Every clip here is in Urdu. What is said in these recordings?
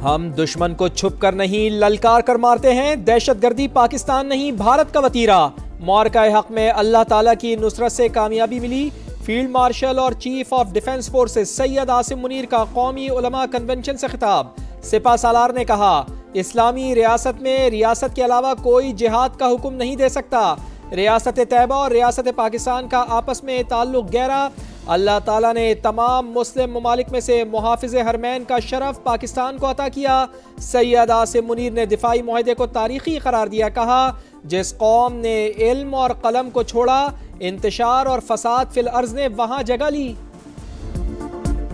ہم دشمن کو چھپ کر نہیں للکار کر مارتے ہیں، دہشت گردی پاکستان نہیں بھارت کا وتیرہ۔ معرکہ حق میں اللہ تعالیٰ کی نصرت سے کامیابی ملی۔ فیلڈ مارشل اور chief of defence forces Syed Asim Munir کا قومی علماء کنونشن سے خطاب۔ سپہ سالار نے کہا، اسلامی ریاست میں ریاست کے علاوہ کوئی جہاد کا حکم نہیں دے سکتا۔ ریاست طیبہ اور ریاست پاکستان کا آپس میں تعلق گہرا۔ اللہ تعالیٰ نے تمام مسلم ممالک میں سے محافظ حرمین کا شرف پاکستان کو عطا کیا۔ سید عاصم منیر نے دفاعی معاہدے کو تاریخی قرار دیا، کہا جس قوم نے علم اور قلم کو چھوڑا، انتشار اور فساد فی الارض نے وہاں جگہ لی۔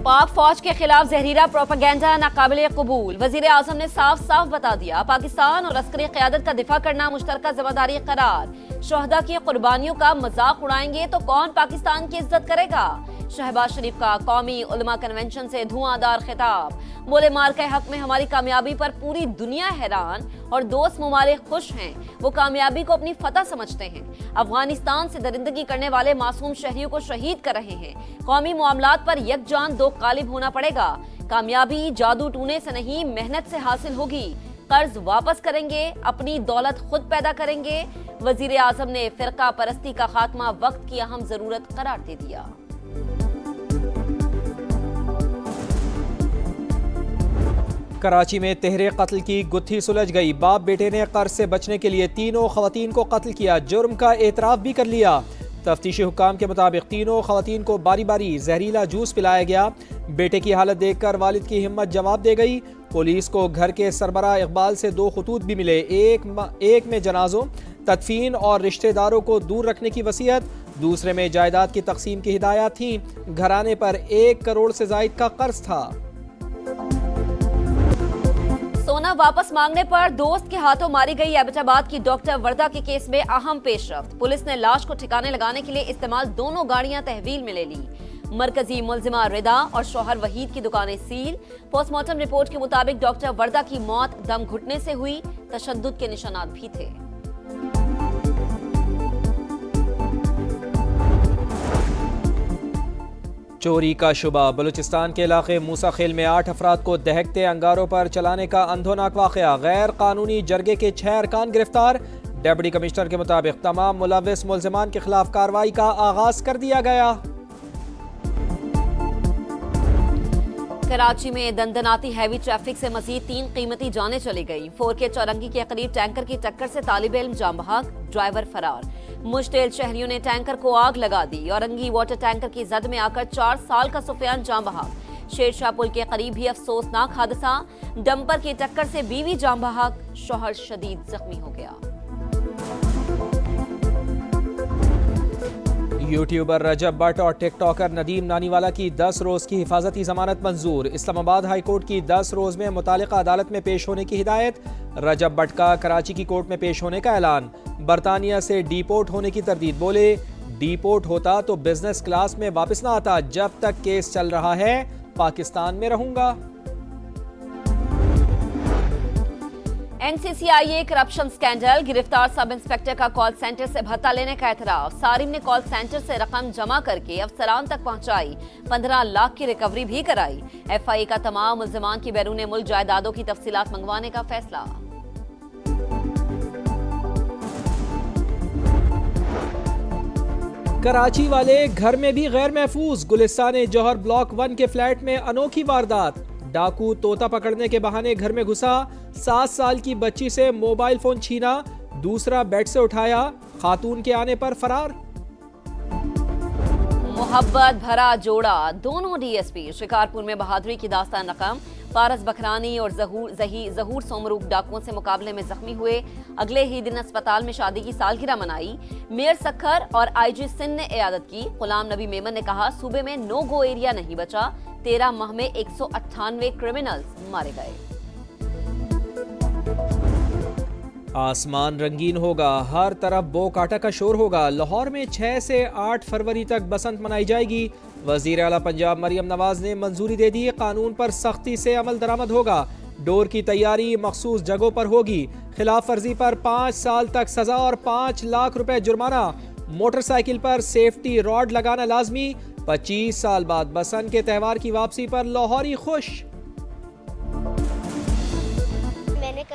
پاک فوج کے خلاف زہریلا پروپیگنڈا ناقابل قبول۔ وزیر اعظم نے صاف صاف بتا دیا، پاکستان اور عسکری قیادت کا دفاع کرنا مشترکہ ذمہ داری قرار۔ شہداء کی قربانیوں کا مذاق اڑائیں گے تو کون پاکستان کی عزت کرے گا؟ شہباز شریف کا قومی علماء کنونشن سے دھواں دار خطاب۔ بولے، معرکہ حق میں ہماری کامیابی پر پوری دنیا حیران اور دوست ممالک خوش ہیں۔ وہ کامیابی کو اپنی فتح سمجھتے ہیں۔ افغانستان سے درندگی کرنے والے معصوم شہریوں کو شہید کر رہے ہیں۔ قومی معاملات پر یک جان دو قالب ہونا پڑے گا۔ کامیابی جادو ٹونے سے نہیں، محنت سے حاصل ہوگی۔ قرض واپس کریں گے، اپنی دولت خود پیدا کریں گے۔ وزیر اعظم نے فرقہ پرستی کا خاتمہ وقت کی اہم ضرورت قرار دے دیا۔ کراچی میں تہرے قتل کی گتھی سلجھ گئی۔ باپ بیٹے نے قرض سے بچنے کے لیے تینوں خواتین کو قتل کیا، جرم کا اعتراف بھی کر لیا۔ تفتیشی حکام کے مطابق تینوں خواتین کو باری باری زہریلا جوس پلایا گیا۔ بیٹے کی حالت دیکھ کر والد کی ہمت جواب دے گئی۔ پولیس کو گھر کے سربراہ اقبال سے 2 خطوط بھی ملے، ایک میں جنازوں، تدفین اور رشتہ داروں کو دور رکھنے کی وصیت، دوسرے میں جائیداد کی تقسیم کی ہدایات تھیں۔ گھرانے پر 1 کروڑ سے زائد کا قرض تھا۔ سونا واپس مانگنے پر دوست کے ہاتھوں ماری گئی ایبٹ آباد کی ڈاکٹر وردہ کے کیس میں اہم پیش رفت۔ پولیس نے لاش کو ٹھکانے لگانے کے لیے استعمال دونوں گاڑیاں تحویل میں لے لی۔ مرکزی ملزمہ ردا اور شوہر وحید کی دکانیں سیل۔ پوسٹ مارٹم رپورٹ کے مطابق ڈاکٹر وردہ کی موت دم گھٹنے سے ہوئی، تشدد کے نشانات بھی تھے۔ چوری کا شبہ۔ بلوچستان کے علاقے موسیٰ خیل میں 8 افراد کو دہکتے انگاروں پر چلانے کا اندھوناک واقعہ۔ غیر قانونی جرگے کے 6 ارکان گرفتار۔ ڈپٹی کمشنر کے مطابق تمام ملوث ملزمان کے خلاف کارروائی کا آغاز کر دیا گیا۔ کراچی میں دندناتی ہیوی ٹریفک سے مزید 3 قیمتی جانیں چلی گئیں۔ 4K چورنگی کے قریب ٹینکر کی ٹکر سے طالب علم جاں بحق، ڈرائیور فرار۔ مشتعل شہریوں نے ٹینکر کو آگ لگا دی۔ اورنگی واٹر ٹینکر کی زد میں آ کر 4 سال کا سفیان جاں بحق۔ شیر شاہ پل کے قریب بھی افسوسناک حادثہ، ڈمپر کی ٹکر سے بیوی جاں بحق، شوہر شدید زخمی ہو گیا۔ یوٹیوبر رجب بٹ اور ٹک ٹاکر ندیم نانی والا کی 10 روز کی حفاظتی ضمانت منظور۔ اسلام آباد ہائی کورٹ کی 10 روز میں متعلقہ عدالت میں پیش ہونے کی ہدایت۔ رجب بٹ کا کراچی کی کورٹ میں پیش ہونے کا اعلان۔ برطانیہ سے ڈی پورٹ ہونے کی تردید، بولے ڈی پورٹ ہوتا تو بزنس کلاس میں واپس نہ آتا، جب تک کیس چل رہا ہے پاکستان میں رہوں گا۔ NCCIA کرپشن سکینڈل، گرفتار سب انسپیکٹر کا کال سینٹر سے بھتہ لینے کا اعتراف۔ صارم نے کال سینٹر سے رقم جمع کر کے افسران تک پہنچائی، 15 لاکھ کی ریکوری بھی کرائی۔ FIA کا تمام ملزمان کی بیرون ملک جائیدادوں کی تفصیلات منگوانے کا فیصلہ۔ کراچی والے گھر میں بھی غیر محفوظ۔ گلستان جوہر بلاک 1 کے فلیٹ میں انوکھی واردات۔ ڈاکو طوطا پکڑنے کے بہانے گھر میں گھسا، 7 سال کی بچی سے موبائل فون چھینا، دوسرا بیڈ سے اٹھایا، خاتون کے آنے پر فرار۔ محبت بھرا جوڑا، دونوں DSP شکارپور میں بہادری کی داستان رقم۔ پارس بکھرانی اور ظہور سومروپ ڈاکوؤں سے مقابلے میں زخمی ہوئے، اگلے ہی دن اسپتال میں شادی کی سالگرہ منائی۔ میئر سکھر اور IG سندھ نے عیادت کی۔ غلام نبی میمن نے کہا، صوبے میں نو گو ایریا نہیں بچا، 13 ماہ میں 198 کرمنلز مارے گئے۔ آسمان رنگین ہوگا، ہر طرف بو کاٹا کا شور ہوگا۔ لاہور میں 6 سے 8 فروری تک بسنت منائی جائے گی۔ وزیر اعلیٰ پنجاب مریم نواز نے منظوری دے دی، قانون پر سختی سے عمل درآمد ہوگا۔ ڈور کی تیاری مخصوص جگہوں پر ہوگی۔ خلاف ورزی پر 5 سال تک سزا اور 5 لاکھ روپے جرمانہ۔ موٹر سائیکل پر سیفٹی راڈ لگانا لازمی۔ 25 سال بعد بسنت کے تہوار کی واپسی پر لاہوری خوش۔